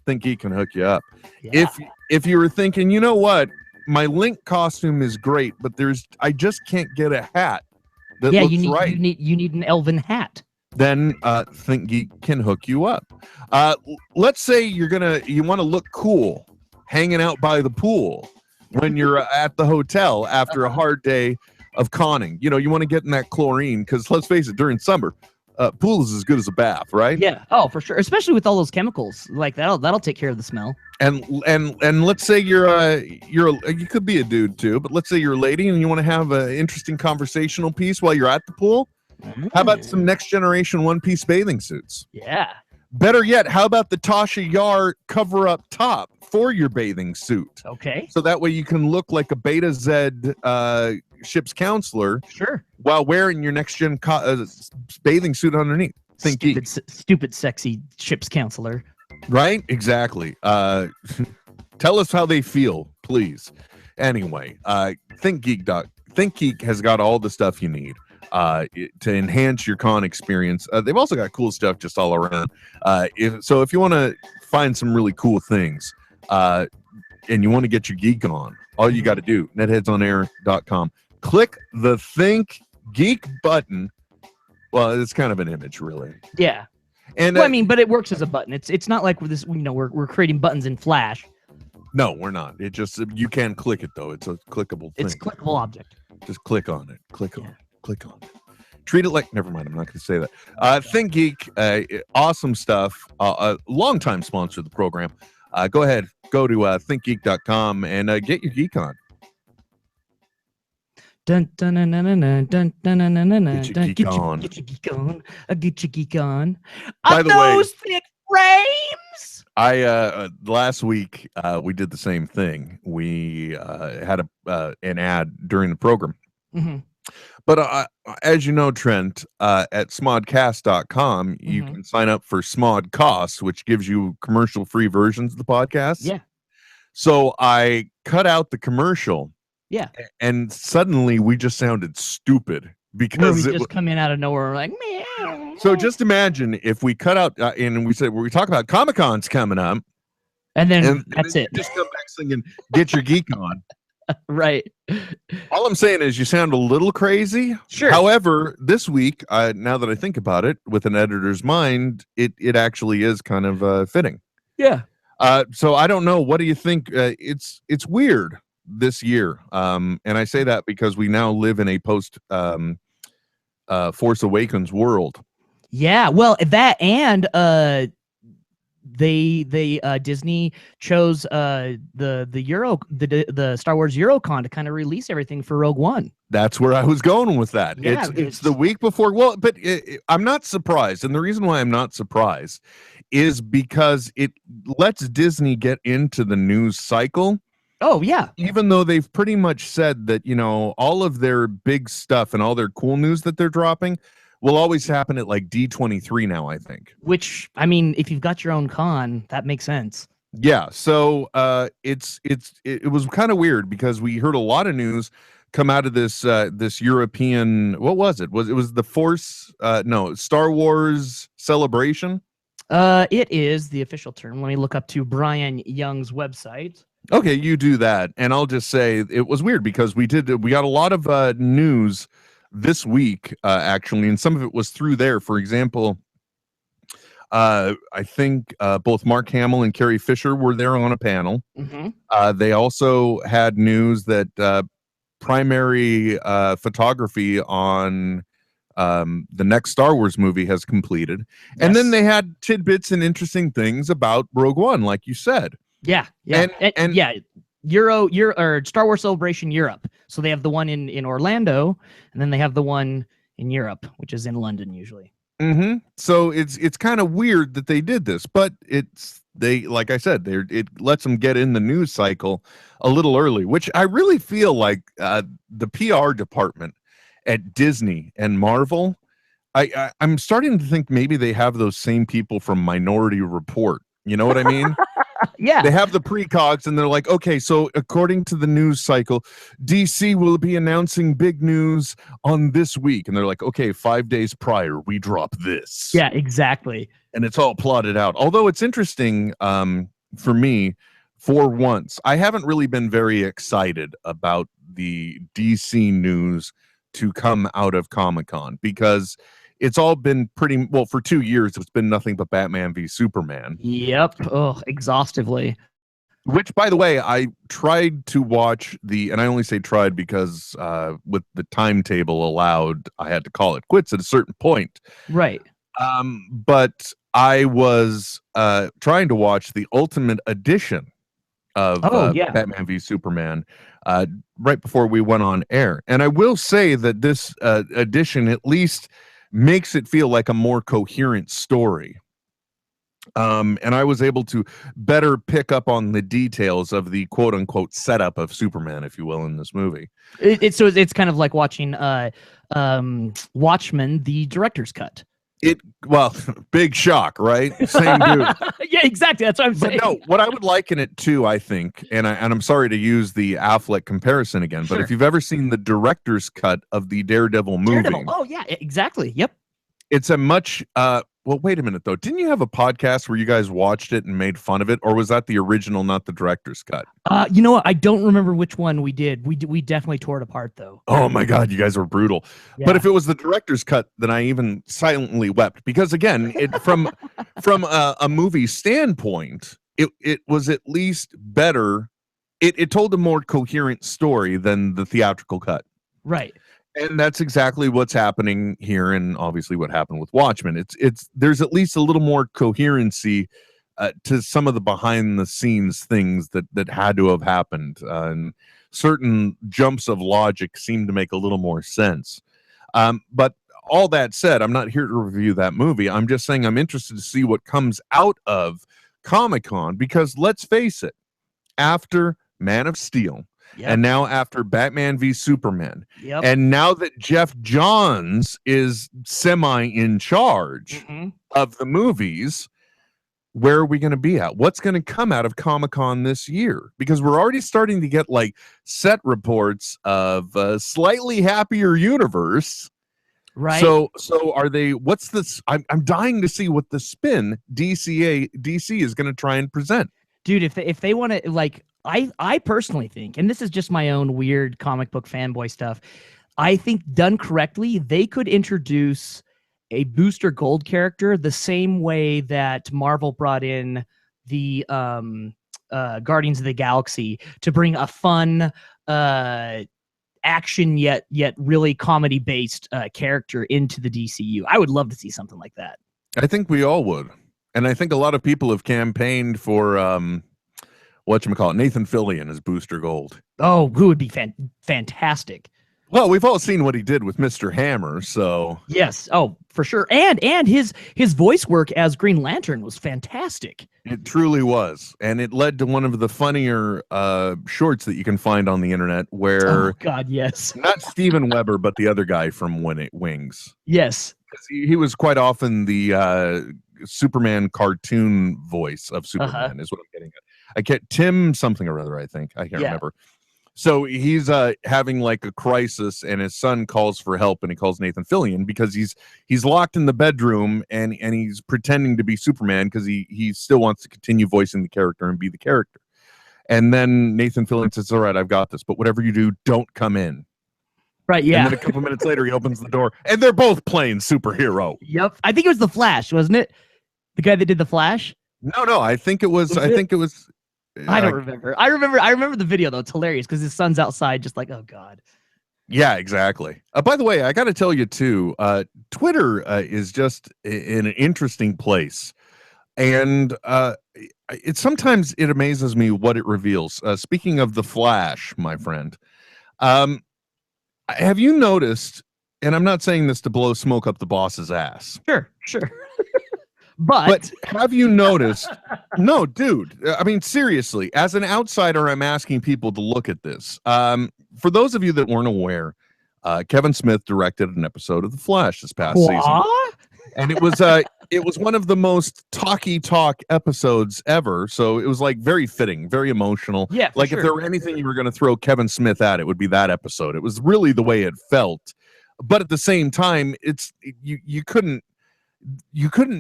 Think Geek can hook you up. Yeah. If you were thinking, you know what, my Link costume is great, but I just can't get a hat that looks right. You need an elven hat. then ThinkGeek can hook you up. Let's say you want to look cool hanging out by the pool when you're at the hotel after a hard day of conning. You want to get in that chlorine because let's face it, during summer, pool is as good as a bath, right? Yeah. Oh, for sure. Especially with all those chemicals, like that'll take care of the smell. And let's say you could be a dude too, but let's say you're a lady and you want to have an interesting conversational piece while you're at the pool. How about some next generation one-piece bathing suits? Yeah. Better yet, how about the Tasha Yar cover-up top for your bathing suit? Okay. So that way you can look like a Beta Z ship's counselor. Sure. While wearing your next-gen bathing suit underneath. Stupid, sexy ship's counselor. Right? Exactly. Tell us how they feel, please. Anyway, ThinkGeek has got all the stuff you need to enhance your con experience. They've also got cool stuff just all around. If you want to find some really cool things and you want to get your geek on, all you got to do, netheadsonair.com. Click the Think Geek button. Well, it's kind of an image, really. Yeah. And but it works as a button. It's not like we're creating buttons in Flash. No, we're not. It just you can click it though. It's a clickable thing. It's a clickable object. Just click on it. Click on it. Treat it like. Never mind. I'm not going to say that. ThinkGeek, awesome stuff. A longtime sponsor of the program. Go ahead. Go to thinkgeek.com and get your geek on. Dun dun dun dun dun dun dun dun dun dun. Get your geek on. Get your geek on. Get your geek on. By the way, those thick frames. Last week we did the same thing. We had an ad during the program. Mm-hmm. But as you know, Trent, at smodcast.com, you can sign up for Smodcast, which gives you commercial-free versions of the podcast. Yeah. So I cut out the commercial. Yeah. And suddenly we just sounded stupid because we just come in out of nowhere and we're like, meow. So just imagine if we cut out and we said, we talk about Comic-Con's coming up. And then that's it. Just come back singing, get your geek on. Right. All I'm saying is you sound a little crazy. Sure. However, this week, now that I think about it, with an editor's mind, it actually is kind of fitting. Yeah. So I don't know. What do you think? It's weird this year. And I say that because we now live in a post Force Awakens world. Yeah. Well, that and Disney chose the Star Wars Eurocon to kind of release everything for Rogue One. That's where I was going with that. Yeah, it's the week before. Well, but I'm not surprised, and the reason why I'm not surprised is because it lets Disney get into the news cycle. Oh yeah. Even though they've pretty much said that all of their big stuff and all their cool news that they're dropping will always happen at like D23 now, I think. Which, I mean, if you've got your own con, that makes sense. Yeah. So it was kind of weird because we heard a lot of news come out of this European. What was it? It was the Force? Star Wars Celebration. It is the official term. Let me look up to Brian Young's website. Okay, you do that, and I'll just say it was weird because we got a lot of news this week, actually, and some of it was through there. For example, I think both Mark Hamill and Carrie Fisher were there on a panel. Mm-hmm. They also had news that primary photography on the next Star Wars movie has completed. Yes. And then they had tidbits and interesting things about Rogue One, like you said. Yeah. And yeah. Star Wars Celebration Europe. So they have the one in Orlando, and then they have the one in Europe, which is in London usually. Mm-hmm. So it's kind of weird that they did this, but like I said, it lets them get in the news cycle a little early, which I really feel like the PR department at Disney and Marvel, I'm starting to think maybe they have those same people from Minority Report. You know what I mean? Yeah. They have the precogs and they're like, okay, so according to the news cycle, DC will be announcing big news on this week. And they're like, okay, 5 days prior, we drop this. Yeah, exactly. And it's all plotted out. Although it's interesting for me, for once, I haven't really been very excited about the DC news to come out of Comic-Con because it's all been pretty well for 2 years. It's been nothing but Batman v Superman. Yep. Oh, exhaustively. Which, by the way, I tried to watch and I only say tried because with the timetable allowed, I had to call it quits at a certain point. Right. But I was trying to watch the Ultimate Edition of Batman v Superman right before we went on air. And I will say that this edition at least makes it feel like a more coherent story. And I was able to better pick up on the details of the quote unquote setup of Superman, if you will, in this movie. It's kind of like watching Watchmen, the director's cut. Big shock, right? Same dude. Yeah, exactly. That's what I'm saying. But no, what I would liken it to, I think, and I'm sorry to use the Affleck comparison again, but if you've ever seen the director's cut of the Daredevil movie, oh yeah, exactly. Yep. It's a much well, wait a minute though. Didn't you have a podcast where you guys watched it and made fun of it, or was that the original, not the director's cut? You know what? I don't remember which one we did. We definitely tore it apart though. Oh my God, you guys were brutal. Yeah. But if it was the director's cut, then I even silently wept because again, from a movie standpoint, it was at least better. It told a more coherent story than the theatrical cut. Right. And that's exactly what's happening here, and obviously what happened with Watchmen. There's at least a little more coherency to some of the behind the scenes things that had to have happened, and certain jumps of logic seem to make a little more sense. But all that said, I'm not here to review that movie. I'm just saying I'm interested to see what comes out of Comic-Con, because let's face it, after Man of Steel. Yep. And now after Batman v Superman, and now that Jeff Johns is semi in charge of the movies, where are we going to be at? What's going to come out of Comic-Con this year? Because we're already starting to get like set reports of a slightly happier universe. Right. So are they? What's this? I'm dying to see what the spin DC is going to try and present. Dude, if they want to, like, I personally think, and this is just my own weird comic book fanboy stuff, I think done correctly, they could introduce a Booster Gold character the same way that Marvel brought in the Guardians of the Galaxy to bring a fun action yet really comedy based character into the DCU. I would love to see something like that. I think we all would. And I think a lot of people have campaigned for whatchamacallit, Nathan Fillion as Booster Gold. Oh, who would be fantastic. Well, we've all seen what he did with Mr. Hammer, so yes, oh, for sure. And his voice work as Green Lantern was fantastic. It truly was. And it led to one of the funnier shorts that you can find on the internet where oh God, yes. Not Steven Weber, but the other guy from Wings. Yes. He was quite often the Superman cartoon voice of Superman is what I'm getting at. I get Tim something or other, I think. I can't remember. So he's having like a crisis, and his son calls for help, and he calls Nathan Fillion because he's locked in the bedroom and he's pretending to be Superman because he still wants to continue voicing the character and be the character. And then Nathan Fillion says, "All right, I've got this, but whatever you do, don't come in." Right, yeah. And then a couple minutes later, he opens the door, and they're both playing superhero. Yep. I think it was The Flash, wasn't it? The guy that did The Flash? No, I think it was. I don't remember. I remember the video though. It's hilarious because his son's outside, just like, oh God. Yeah, exactly. By the way, I got to tell you too. Twitter is just in an interesting place, and sometimes it amazes me what it reveals. Speaking of The Flash, my friend, have you noticed? And I'm not saying this to blow smoke up the boss's ass. Sure. But have you noticed? No, dude. I mean, seriously, as an outsider, I'm asking people to look at this. For those of you that weren't aware, Kevin Smith directed an episode of The Flash this past season, and it was one of the most talk episodes ever. So it was like very fitting, very emotional. Yeah, like if there were anything you were going to throw Kevin Smith at, it would be that episode. It was really the way it felt, but at the same time, you couldn't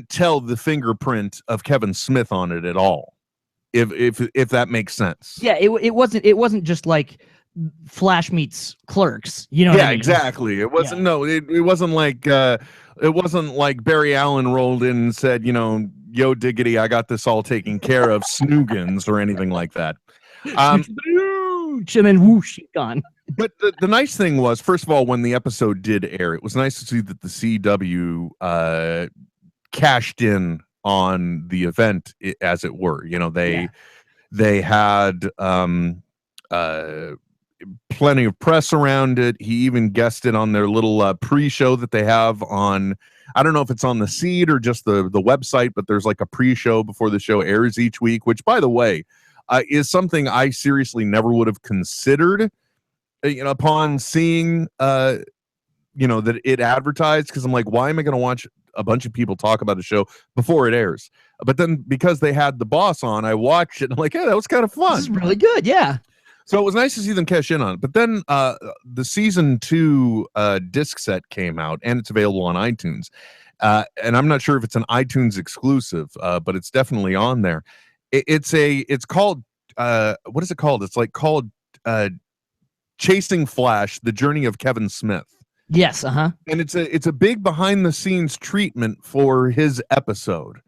tell the fingerprint of Kevin Smith on it at all, if that makes sense. Yeah, it wasn't just like Flash meets Clerks. You know what I mean? Exactly. It wasn't it wasn't like Barry Allen rolled in and said, yo diggity, I got this all taken care of, Snoogans or anything like that. And then whoosh, gone. But the nice thing was, first of all, when the episode did air, it was nice to see that the CW cashed in on the event, as it were. They had plenty of press around it. He even guested on their little pre-show that they have on, I don't know if it's on the Seed or just the website, but there's like a pre-show before the show airs each week, which, by the way, is something I seriously never would have considered upon seeing that it advertised, because I'm like, why am I going to watch a bunch of people talk about a show before it airs? But then because they had the boss on, I watched it and I'm like, yeah, that was kind of fun. This is really good. Yeah. So it was nice to see them cash in on it. But then the season 2 disc set came out, and it's available on iTunes. And I'm not sure if it's an iTunes exclusive, but it's definitely on there. It's called what is it called? It's like called Chasing Flash: The Journey of Kevin Smith. Yes, And it's a big behind the scenes treatment for his episode.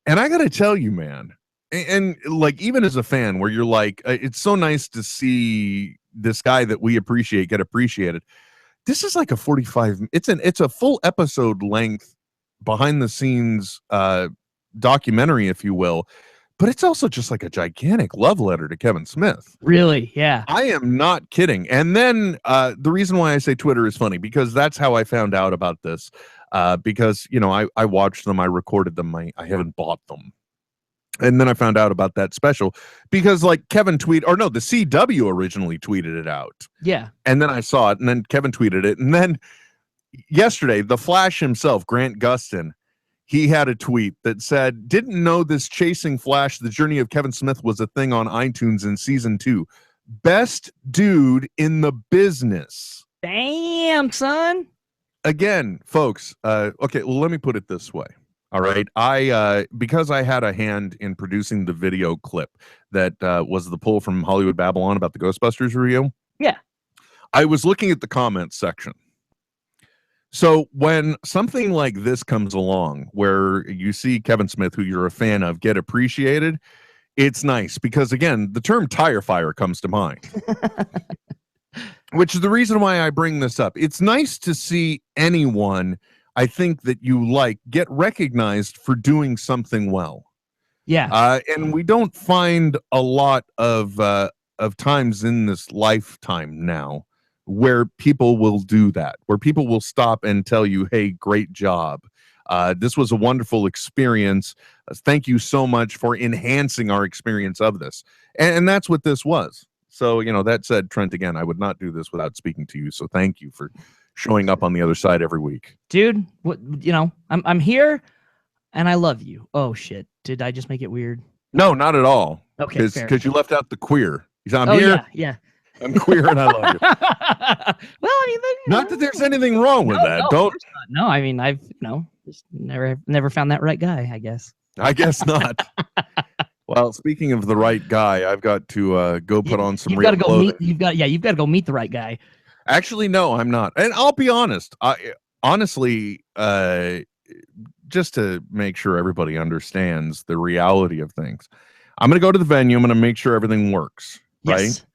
And I got to tell you, man, and like, even as a fan, where you're like, it's so nice to see this guy that we appreciate get appreciated. This is like a 45. It's a full episode length behind the scenes documentary, if you will. But it's also just like a gigantic love letter to Kevin Smith. Really? Yeah. I am not kidding. And then the reason why I say Twitter is funny, because that's how I found out about this. Because, I watched them, I recorded them, I haven't bought them. And then I found out about that special because, like, Kevin the CW originally tweeted it out. Yeah. And then I saw it, and then Kevin tweeted it. And then yesterday, the Flash himself, Grant Gustin, he had a tweet that said, didn't know this Chasing Flash, The Journey of Kevin Smith was a thing on iTunes in season 2. Best dude in the business. Damn, son. Again, folks, okay, well, let me put it this way. All right. Because I had a hand in producing the video clip that was the pull from Hollywood Babylon about the Ghostbusters review. Yeah. I was looking at the comments section. So when something like this comes along, where you see Kevin Smith, who you're a fan of, get appreciated, it's nice because, again, the term tire fire comes to mind, which is the reason why I bring this up. It's nice to see anyone, I think, that you like get recognized for doing something well. Yeah. And we don't find a lot of times in this lifetime now where people will do that, where people will stop and tell you, hey, great job. This was a wonderful experience. Thank you so much for enhancing our experience of this. And that's what this was. So, that said, Trent, again, I would not do this without speaking to you. So thank you for showing up on the other side every week. Dude, I'm here and I love you. Oh, shit. Did I just make it weird? No, not at all. Okay. Because you left out the queer. I'm here. Yeah. I'm queer and I love you. Well, I mean, not that there's anything wrong with that. Don't. No, I mean, I've just never found that right guy, I guess. I guess not. Well, speaking of the right guy, I've got to go put on some real clothing. You've got to go meet the right guy. Actually, no, I'm not. And I'll be honest. Honestly, just to make sure everybody understands the reality of things, I'm going to go to the venue. I'm going to make sure everything works. Yes. Right.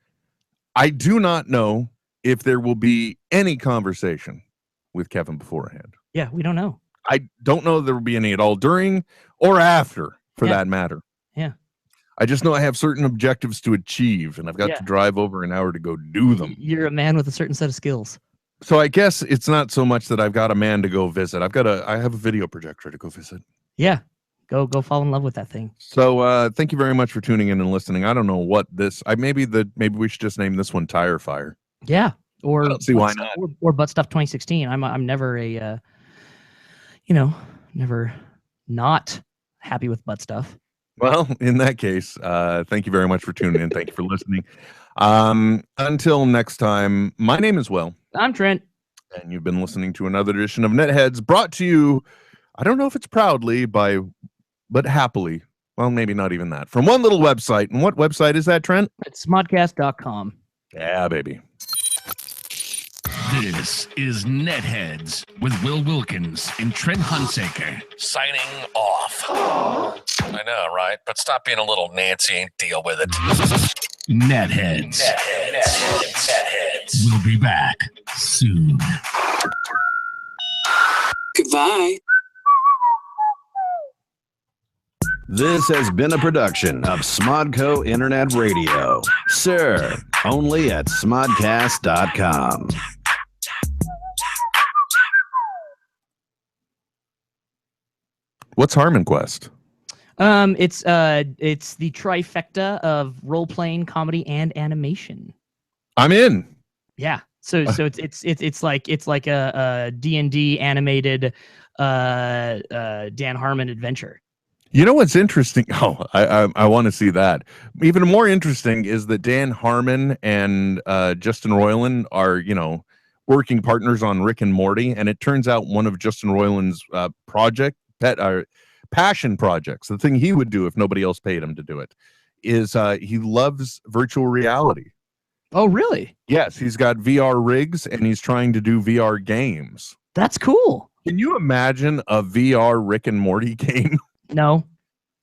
I do not know if there will be any conversation with Kevin beforehand. Yeah, we don't know. I don't know if there will be any at all during or after, for that matter. Yeah. I just know I have certain objectives to achieve, and I've got to drive over an hour to go do them. You're a man with a certain set of skills. So I guess it's not so much that I've got a man to go visit. I have a video projector to go visit. Yeah. Go fall in love with that thing. So thank you very much for tuning in and listening. I don't know what this. Maybe we should just name this one Tire Fire. Yeah. Or I don't see why not. Or Butt Stuff 2016. I'm never never not happy with butt stuff. Well, in that case, thank you very much for tuning in. Thank you for listening. Until next time, my name is Will. I'm Trent. And you've been listening to another edition of NetHeads, brought to you, I don't know if it's proudly, but happily. Well, maybe not even that. From one little website. And what website is that, Trent? It's smodcast.com. Yeah, baby. This is NetHeads with Will Wilkins and Trent Hunsaker signing off. I know, right? But stop being a little Nancy and deal with it. NetHeads. We'll be back soon. Goodbye. This has been a production of Smodco Internet Radio. Sir, only at smodcast.com. What's Harmon Quest? It's the trifecta of role playing, comedy, and animation. I'm in. Yeah. So it's like a D&D animated Dan Harmon adventure. You know what's interesting? Oh, I want to see that. Even more interesting is that Dan Harmon and Justin Roiland are, working partners on Rick and Morty, and it turns out one of Justin Roiland's passion projects, the thing he would do if nobody else paid him to do it, is he loves virtual reality. Oh, really? Yes, he's got VR rigs and he's trying to do VR games. That's cool. Can you imagine a VR Rick and Morty game? No,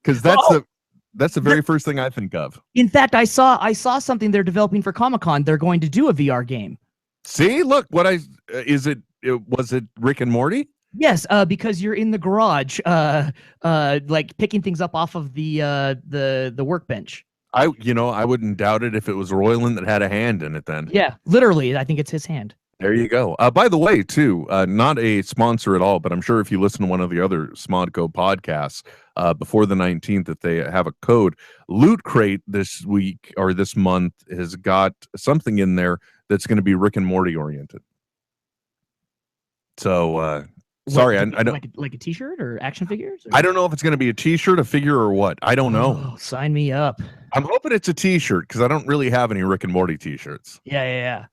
because that's the very first thing I think of. In fact, I saw something they're developing for Comic-Con. They're going to do a VR game. See, look, was it Rick and Morty? Yes, because you're in the garage, like picking things up off of the workbench. I wouldn't doubt it if it was Roiland that had a hand in it then. Yeah, literally, I think it's his hand. There you go. By the way, too, not a sponsor at all, but I'm sure if you listen to one of the other Smodco podcasts before the 19th, that they have a code. Loot Crate this week or this month has got something in there that's going to be Rick and Morty oriented. So, sorry, I don't like a T-shirt or action figures. Or? I don't know if it's going to be a T-shirt, a figure, or what. I don't know. Oh, sign me up. I'm hoping it's a T-shirt because I don't really have any Rick and Morty T-shirts. Yeah.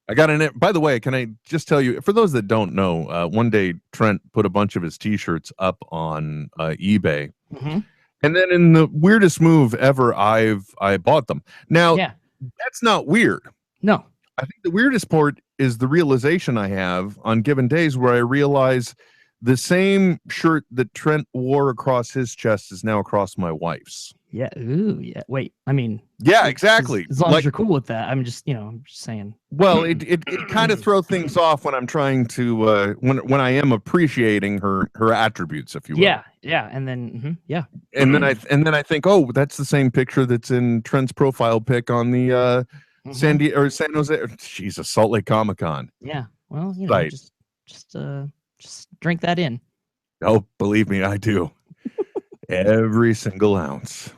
I got in it. By the way, can I just tell you, for those that don't know, one day Trent put a bunch of his T-shirts up on eBay, and then in the weirdest move ever, I bought them. Now, that's not weird. No, I think the weirdest part is the realization I have on given days where I realize the same shirt that Trent wore across his chest is now across my wife's. Yeah. Ooh. Yeah. Wait. I mean. Yeah. Exactly. As long as you're cool with that, I'm just saying. Well, it kind of throws things off when I'm trying to when I am appreciating her attributes, if you will. Yeah. And then And then I think, oh, that's the same picture that's in Trent's profile pic on the San Jose. Jesus, Salt Lake Comic-Con. Yeah. Well, right. Just drink that in. Oh, believe me, I do. Every single ounce.